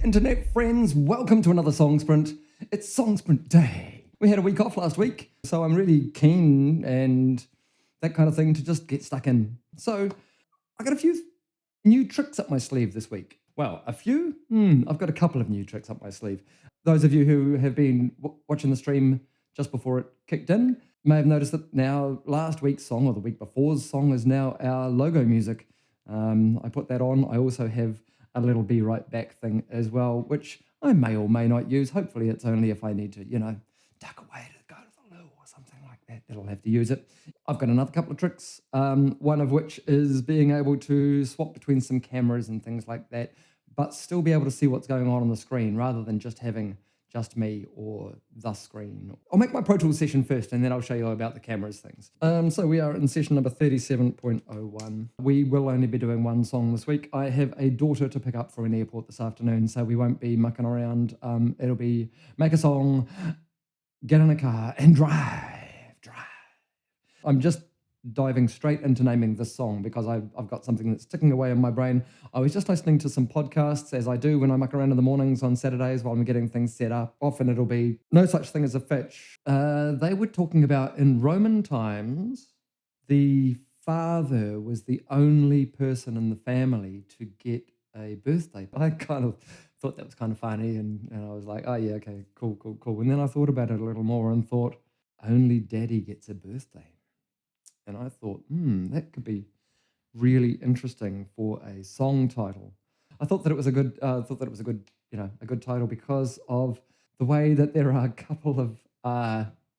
Internet friends, welcome to another Song Sprint. It's Song Sprint Day. We had a week off last week, so I'm really keen and that kind of thing to just get stuck in. So I got a few new tricks up my sleeve this week. Well, a few? I've got a couple of new tricks up my sleeve. Those of you who have been watching the stream just before it kicked in may have noticed that now last week's song, or the week before's song, is now our logo music. I put that on. I also have a little be right back thing as well, which I may or may not use. Hopefully it's only if I need to, duck away to go to the loo or something like that, that'll have to use it. I've got another couple of tricks, one of which is being able to swap between some cameras and things like that, but still be able to see what's going on the screen rather than just having just me or the screen. I'll make my Pro Tools session first and then I'll show you about the cameras things. So we are in session number 37.01. We will only be doing one song this week. I have a daughter to pick up from an airport this afternoon, so we won't be mucking around. It'll be make a song, get in a car and drive. I'm just diving straight into naming this song because I've got something that's ticking away in my brain. I was just listening to some podcasts, as I do when I muck around in the mornings on Saturdays while I'm getting things set up. Often it'll be no such thing as a fetch. They were talking about in Roman times, the father was the only person in the family to get a birthday. I kind of thought that was kind of funny and I was like, oh yeah, okay, cool. And then I thought about it a little more and thought, only daddy gets a birthday. And I thought, that could be really interesting for a song title. I thought that it was a good, a good title because of the way that there are a couple of.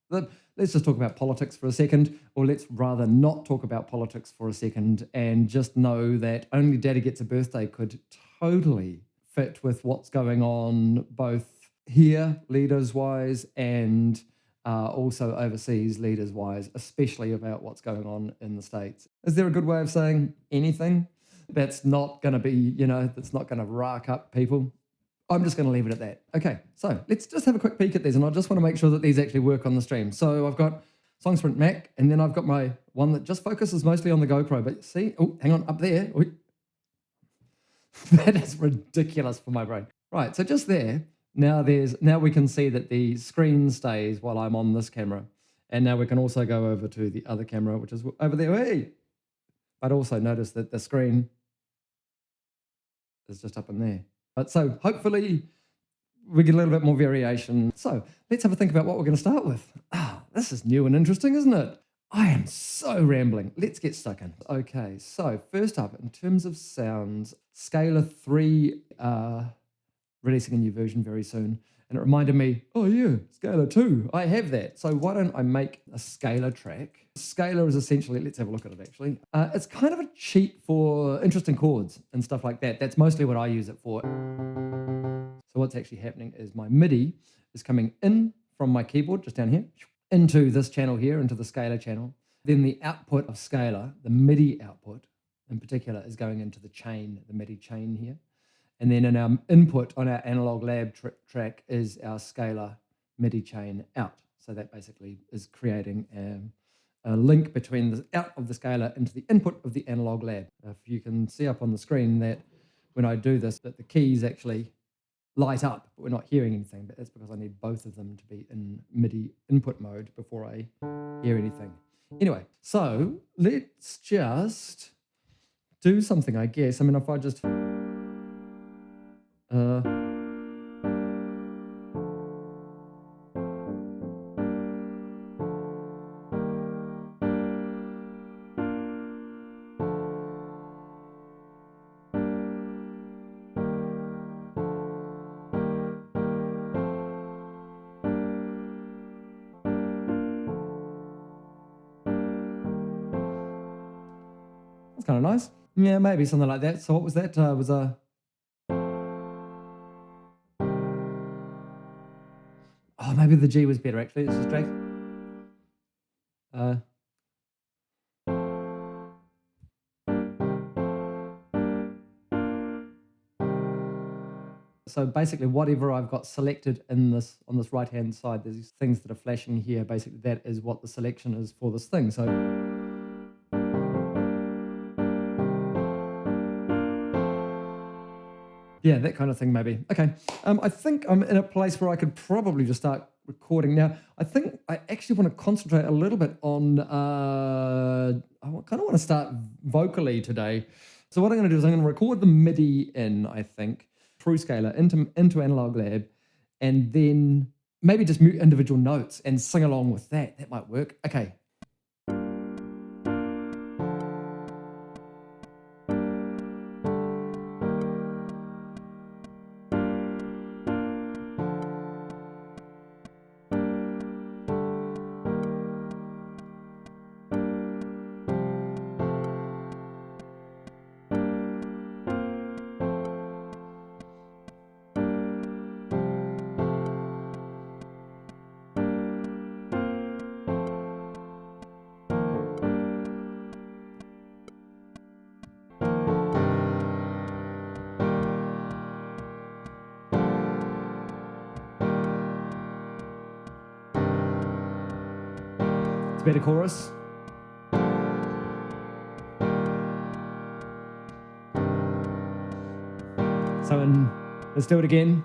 Let's just talk about politics for a second, or let's rather not talk about politics for a second, and just know that only daddy gets a birthday could totally fit with what's going on both here, leaders-wise, and also overseas leaders-wise, especially about what's going on in the States. Is there a good way of saying anything that's not going to be, that's not going to rack up people? I'm just going to leave it at that. Okay, so let's just have a quick peek at these, and I just want to make sure that these actually work on the stream. So I've got Song Sprint Mac, and then I've got my one that just focuses mostly on the GoPro, but see, oh, hang on, up there. Oh. That is ridiculous for my brain. Right, so just there, now we can see that the screen stays while I'm on this camera. And now we can also go over to the other camera, which is over there. Hey! But also notice that the screen is just up in there. But so hopefully we get a little bit more variation. So let's have a think about what we're going to start with. This is new and interesting, isn't it? I am so rambling. Let's get stuck in. Okay, so first up, in terms of sounds, Scalar 3 releasing a new version very soon. And it reminded me, oh yeah, Scalar 2, I have that. So why don't I make a Scalar track? Scalar is essentially, let's have a look at it actually. It's kind of a cheat for interesting chords and stuff like that. That's mostly what I use it for. So what's actually happening is my MIDI is coming in from my keyboard, just down here, into this channel here, into the Scalar channel. Then the output of Scalar, the MIDI output in particular, is going into the chain, the MIDI chain here. And then in our input on our analog lab track is our Scalar MIDI chain out. So that basically is creating a link between the out of the Scalar into the input of the analog lab. If you can see up on the screen that when I do this, that the keys actually light up, but we're not hearing anything. But that's because I need both of them to be in MIDI input mode before I hear anything. Anyway, so let's just do something, I guess. I mean, if I just... That's kind of nice. Yeah, maybe something like that. So what was that? Was a... Oh, maybe the G was better, actually. Let's just drag. So basically, whatever I've got selected in this on this right-hand side, there's these things that are flashing here. Basically, that is what the selection is for this thing. So Yeah, that kind of thing maybe. Okay, I think I'm in a place where I could probably just start recording now. I think I actually want to concentrate a little bit on, I kind of want to start vocally today. So what I'm going to do is I'm going to record the MIDI in, I think, through Scalar into Analog Lab, and then maybe just mute individual notes and sing along with that. That might work. Okay. Better chorus. So let's do it again.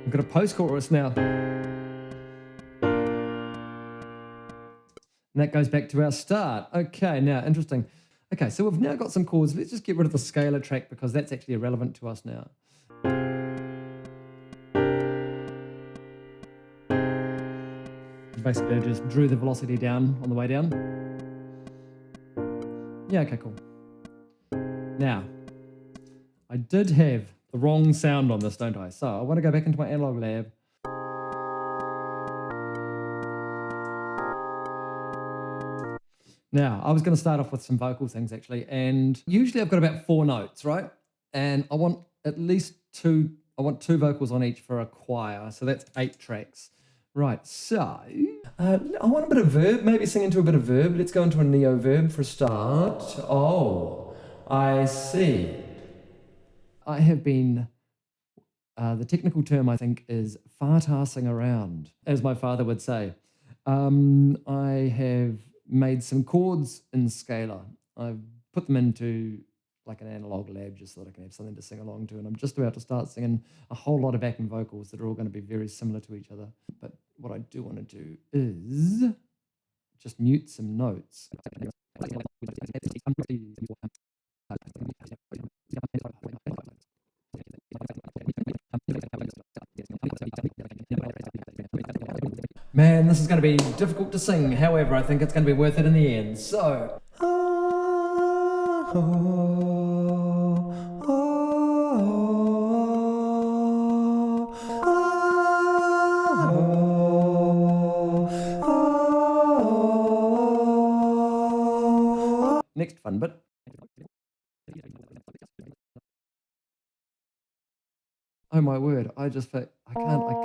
I've got a post-chorus now. And that goes back to our start. Okay, now, interesting. Okay, so we've now got some chords. Let's just get rid of the scalar track because that's actually irrelevant to us now. Basically, I just drew the velocity down on the way down. Yeah, okay, cool. Now, I did have the wrong sound on this, don't I? So I want to go back into my Analog Lab. Now, I was going to start off with some vocal things actually, and usually I've got about 4 notes, right? And I want at least 2, I want 2 vocals on each for a choir, so that's 8 tracks. Right, so I want a bit of verb, maybe sing into a bit of verb. Let's go into a neo verb for a start. Oh, I see. I have been, the technical term I think is fartassing around, as my father would say. I have made some chords in Scalar. I've put them into like an Analog Lab just so that I can have something to sing along to, and I'm just about to start singing a whole lot of backing vocals that are all going to be very similar to each other. But what I do want to do is just mute some notes. Man, this is going to be difficult to sing. However, I think it's going to be worth it in the end. So. Next fun bit. Oh my word! I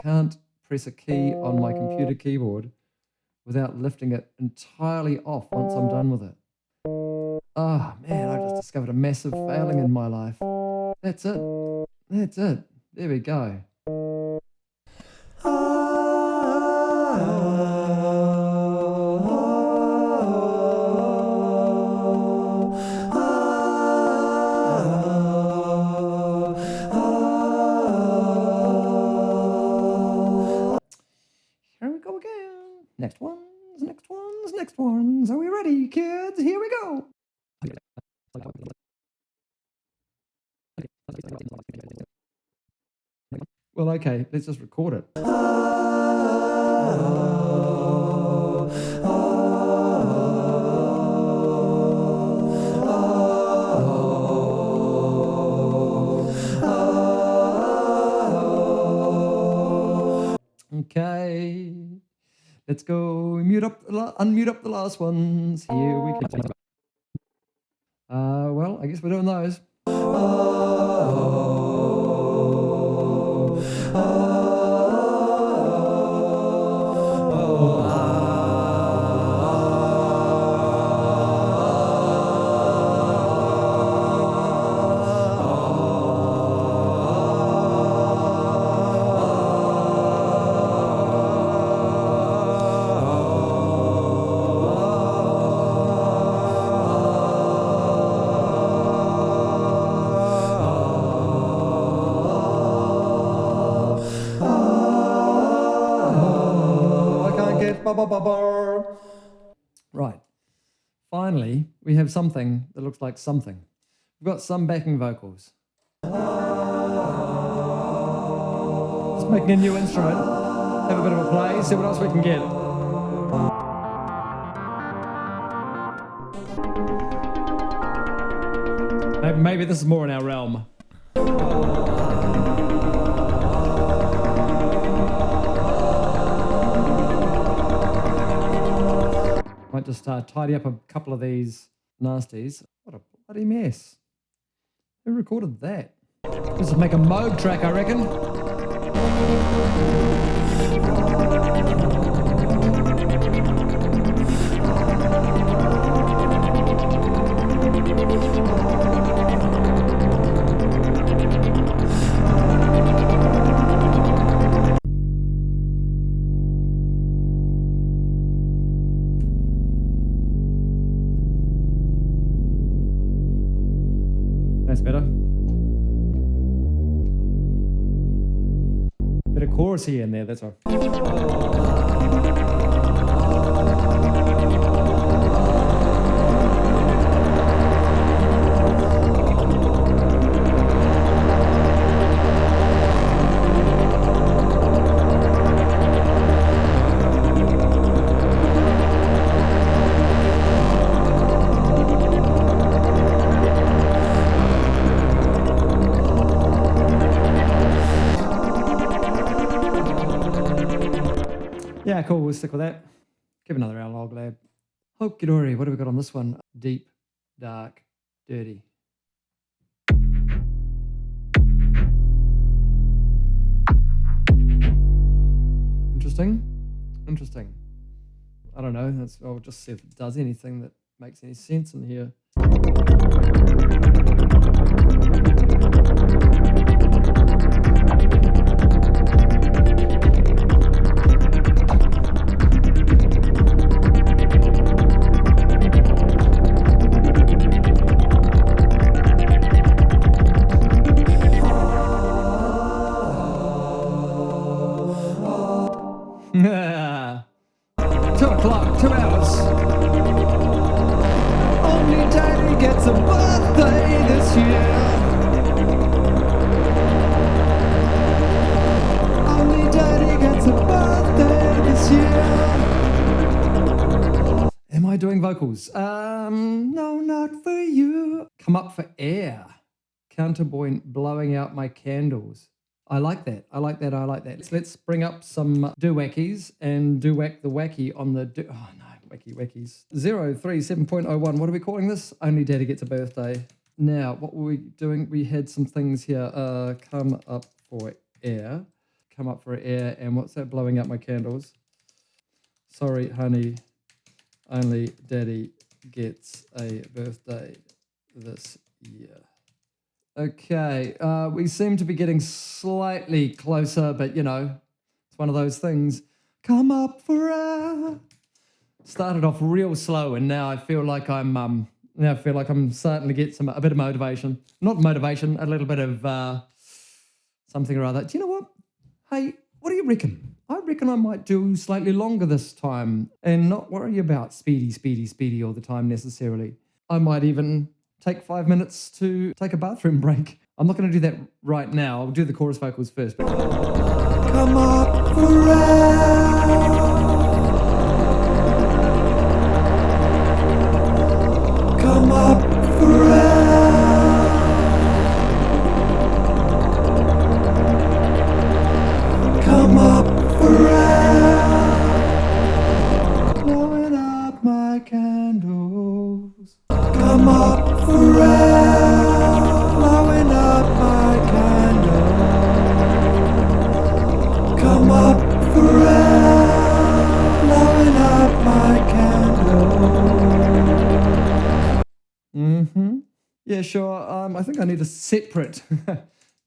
can't press a key on my computer keyboard without lifting it entirely off once I'm done with it. Oh man, I just discovered a massive failing in my life. That's it. That's it. There we go. Here we go again. Next ones. Are we ready, kids? Here we go. Well, okay, let's just record it. Okay, let's go unmute up the last ones. Here we go. Well, I guess we're doing those. Ba, ba, ba, ba. Right. Finally, we have something that looks like something. We've got some backing vocals. Just making a new instrument. Have a bit of a play, see what else we can get. Maybe this is more in our realm. Might just tidy up a couple of these nasties. What a bloody mess. Who recorded that? This will make a Moog track, I reckon. That's better. Bit of chorusy in there, that's all. Yeah, cool, we'll stick with that. Give another analog lab. Hokidori, what have we got on this one? Deep, dark, dirty. Interesting. Interesting. I don't know, I'll just see if it does anything that makes any sense in here. Yeah. 2 o'clock, 2 hours. Only Daddy gets a birthday this year. Only Daddy gets a birthday this year. Am I doing vocals? No, not for you. Come up for air. Counterpoint blowing out my candles. I like that. I like that. I like that. Let's bring up some do-wackies and do-whack the wacky on the oh no, wackies. 037.01. What are we calling this? Only Daddy gets a birthday. Now, what were we doing? We had some things here. Come up for air. Come up for air. And what's that? Blowing out my candles. Sorry, honey. Only Daddy gets a birthday this year. Okay, we seem to be getting slightly closer, but you know, it's one of those things. Come up for air. Started off real slow, and now I feel like I'm starting to get a bit of motivation. Not motivation, a little bit of something or other. Do you know what? Hey, what do you reckon? I reckon I might do slightly longer this time, and not worry about speedy all the time necessarily. I might even take 5 minutes to take a bathroom break. I'm not going to do that right now. I'll do the chorus vocals first. Come up for air. Come up for air. Come up for air. Blowing up my candles. Come up for air, blowing up my candle. Come up for air, blowing up my candle. Yeah, sure. I think I need a separate.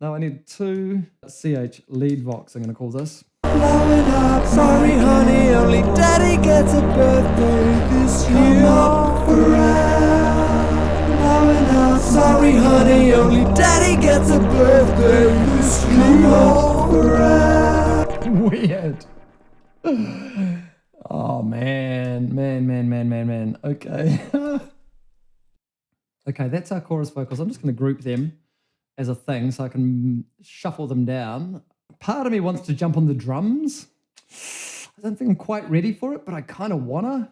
No, I need 2 CH lead vox. I'm going to call this. Blowing up. Sorry, honey. Only Daddy gets a birthday this year. Come up for air. Sorry, honey, only Daddy gets a birthday this year. Weird. Oh, man. Okay. Okay, that's our chorus vocals. I'm just going to group them as a thing so I can shuffle them down. Part of me wants to jump on the drums. I don't think I'm quite ready for it, but I kind of wanna.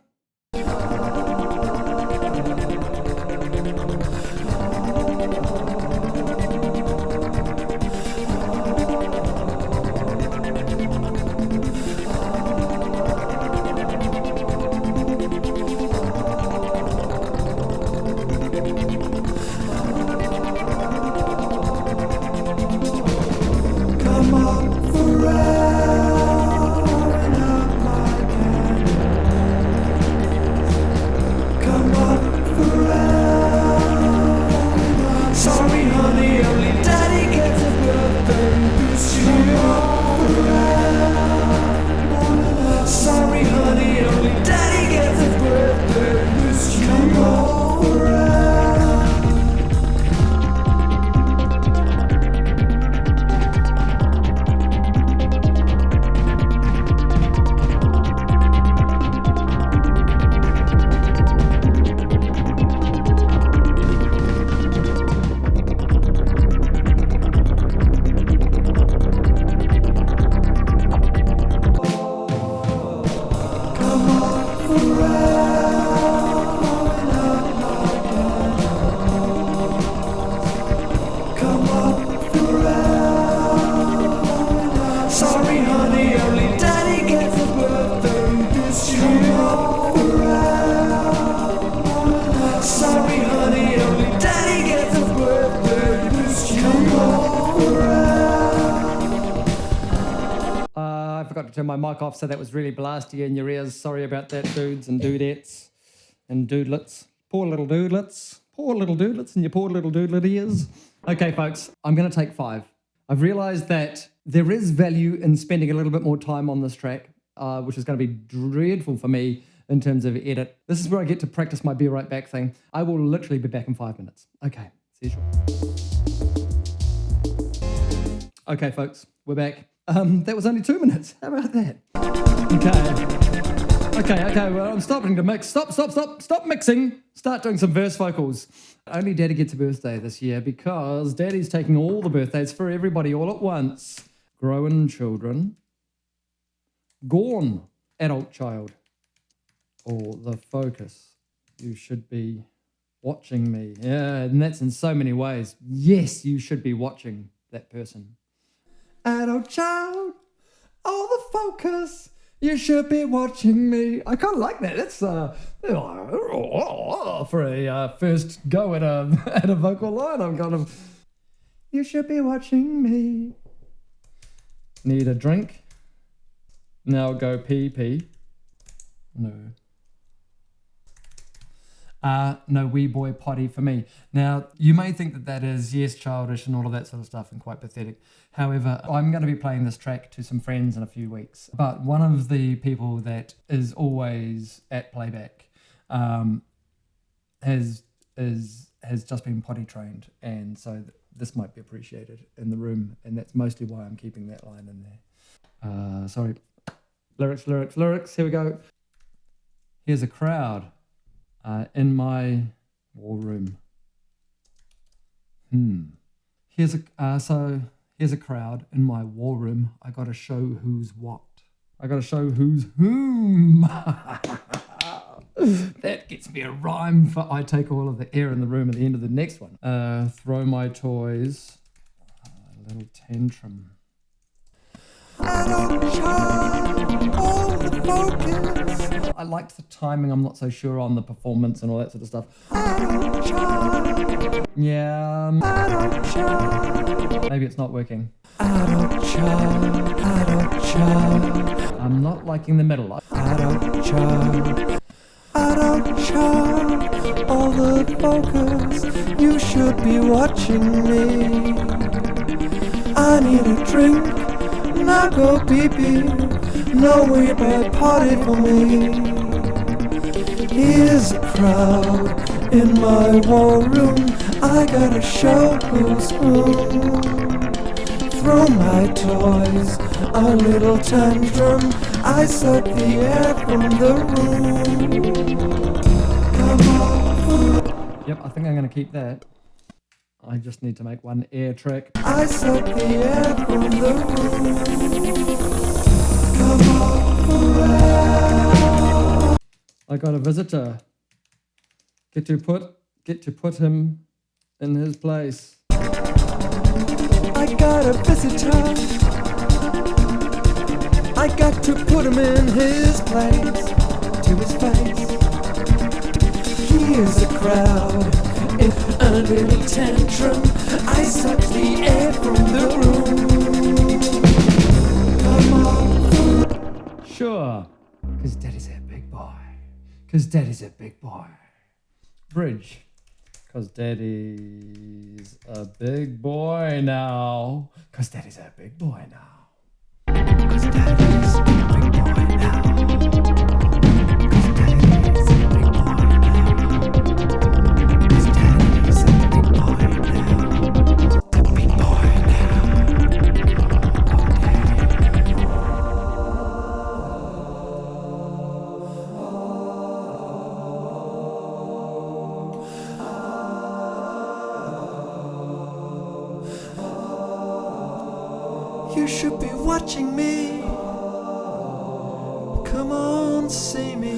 I forgot to turn my mic off, so that was really blasty in your ears. Sorry about that, dudes and dudettes and doodlets. Poor little doodlets. Poor little doodlets and your poor little doodlet ears. Okay, folks, I'm going to take 5. I've realized that there is value in spending a little bit more time on this track, which is going to be dreadful for me in terms of edit. This is where I get to practice my be right back thing. I will literally be back in 5 minutes. Okay, see you shortly. Okay, folks, we're back. That was only 2 minutes. How about that? Okay, well, I'm stopping to mix. Stop mixing. Start doing some verse vocals. Only Daddy gets a birthday this year because Daddy's taking all the birthdays for everybody all at once. Grown children. Gone adult child. Or the focus. You should be watching me. Yeah, and that's in so many ways. Yes, you should be watching that person. Adult child, all the focus, you should be watching me. I kind of like that. That's for a first go at a vocal line. I'm kind of, you should be watching me. Need a drink? Now go pee. No. No wee boy potty for me. Now, you may think that that is, yes, childish and all of that sort of stuff and quite pathetic. However, I'm going to be playing this track to some friends in a few weeks. But one of the people that is always at playback has just been potty trained. And so this might be appreciated in the room. And that's mostly why I'm keeping that line in there. Sorry. Lyrics. Here we go. Here's a crowd. In my war room. Here's a crowd in my war room. I gotta show who's what. I gotta show who's whom. That gets me a rhyme for I take all of the air in the room at the end of the next one. Throw my toys. A little tantrum. I liked the timing. I'm not so sure on the performance and all that sort of stuff. Yeah. Maybe it's not working. I'm not liking the middle. All the focus. You should be watching me. I need a drink. Now go pee-pee, no way but party for me. Here's a crowd in my war room. I gotta show who's who. throw my toys a little tantrum. I suck the air from the room. Come on. Yep, I think I'm going to keep that. I just need to make one air track. I suck the air from the room. Come on. I got a visitor. Get to put him in his place. I got a visitor. I got to put him in his place, to his face. Here's a crowd in a little tantrum. I suck the air from the room. Come on. Sure, because Daddy's a big boy. Because Daddy's a big boy. Bridge. Because Daddy's a big boy now. Because Daddy's a big boy now. Because Daddy's a big boy now. Because Daddy's a big boy now. Because Daddy's a big boy now. The big boy now. Oh, Daddy. You should be watching me. Come on, see me.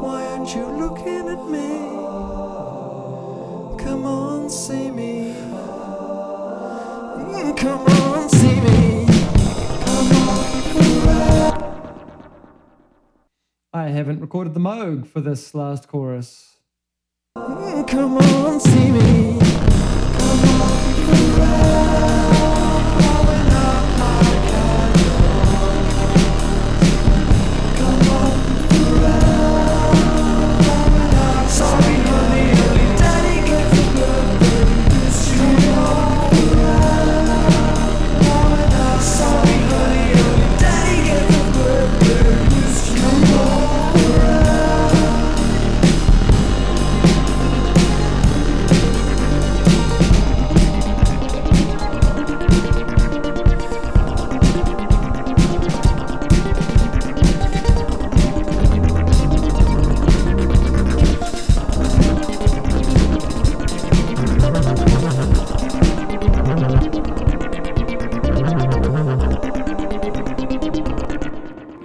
Why aren't you looking at me? Come on, see me. Come on, see me. Come on. I haven't recorded the Moog for this last chorus. Come on, see me. Come on.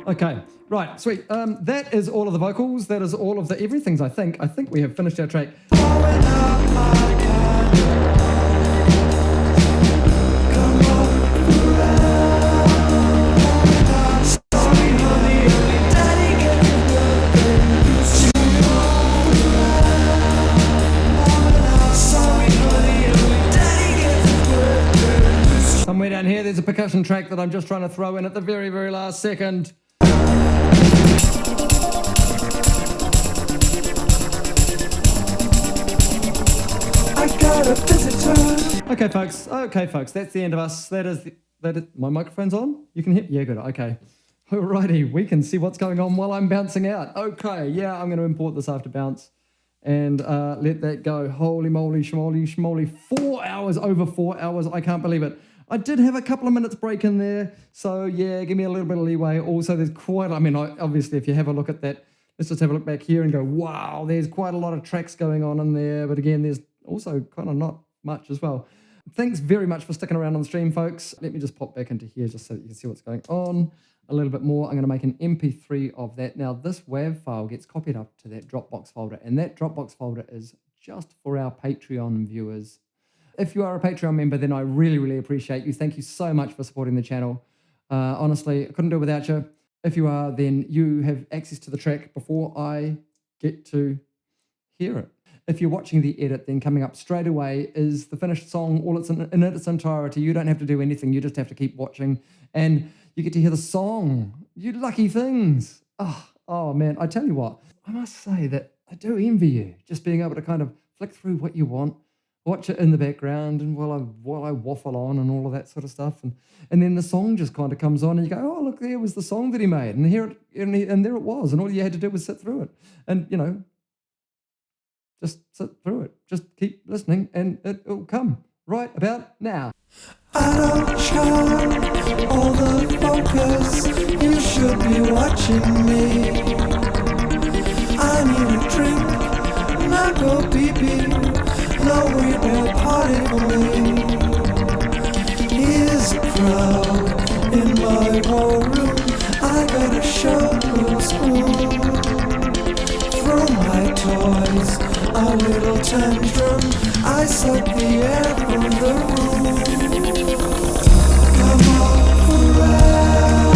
Okay, right, sweet. That is all of the vocals. That is all of the everythings, I think. I think we have finished our track. Somewhere down here, there's a percussion track that I'm just trying to throw in at the very, very last second. I got a visitor. Okay, folks, that's the end of us. That is my microphone's on? You can hear? Yeah, good, okay. Alrighty, we can see what's going on while I'm bouncing out. Okay, yeah, I'm going to import this after bounce and let that go. Holy moly, schmoly, schmoly. 4 hours, over 4 hours, I can't believe it. I did have a couple of minutes break in there, so yeah, give me a little bit of leeway. Also, there's obviously, if you have a look at that, let's just have a look back here and go, wow, there's quite a lot of tracks going on in there, but again, there's also kind of not much as well. Thanks very much for sticking around on the stream, folks. Let me just pop back into here just so that you can see what's going on a little bit more. I'm going to make an MP3 of that. Now, this WAV file gets copied up to that Dropbox folder, and that Dropbox folder is just for our Patreon viewers. If you are a Patreon member, then I really, really appreciate you. Thank you so much for supporting the channel. Honestly, I couldn't do it without you. If you are, then you have access to the track before I get to hear it. If you're watching the edit, then coming up straight away is the finished song, all in its entirety. You don't have to do anything. You just have to keep watching, and you get to hear the song. You lucky things. Oh man, I tell you what, I must say that I do envy you, just being able to kind of flick through what you want, watch it in the background, and while I waffle on and all of that sort of stuff, and then the song just kind of comes on, and you go, oh look, there was the song that he made, and here and there it was, and all you had to do was sit through it, and just sit through it, just keep listening, and it will come right about now. I don't charge all the focus. You should be watching me. I need a drink, not go pee-pee. No real party for me. Here's a crowd in my ballroom. I gotta show who's who. Throw my toys a little tantrum. I suck the air from the room. Come on, Whaaa,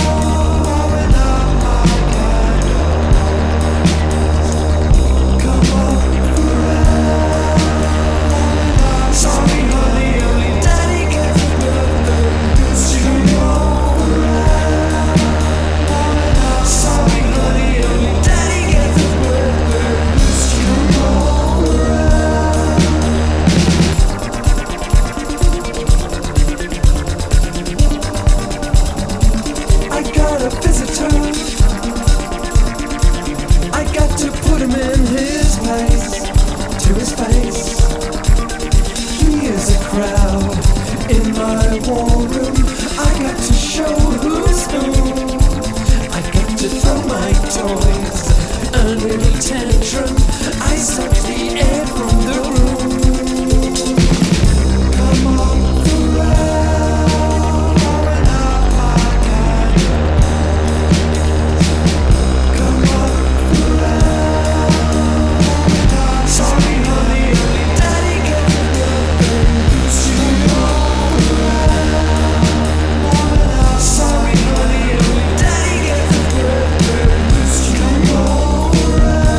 blowing up my candles. Come on, Whaaa. Sorry, honey, only daddy gets a birthday. Come on, Whaaa. Sorry, honey, only daddy gets a birthday. Come on, Whaaa. I got a visitor. I got to put him in his place, to his face. He is a crowd in my war room. I got to show who's who. I got to throw my toys a little tantrum. I suck the air from the room. Come on, Whaaa, blowing up my candles. Come on, Whaaa. Sorry, honey, only daddy gets a birthday. Come on, Whaaa. Sorry, honey, only daddy gets a birthday. Come on, Whaaa.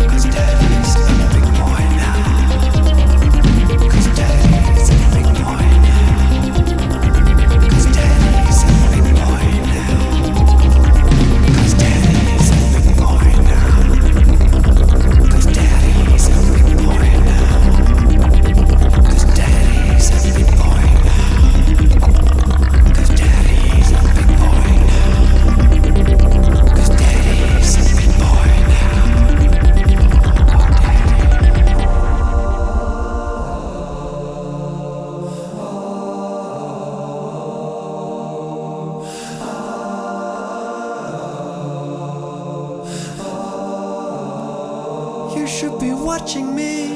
'Cause daddy's a big boy now. 'Cause daddy's a big boy now. 'Cause daddy's a big boy now. 'Cause daddy's a big boy now. 'Cause daddy's a big boy now. 'Cause daddy's a big boy now. 'Cause daddy's a big boy now. 'Cause daddy's a big boy now. You should be watching me.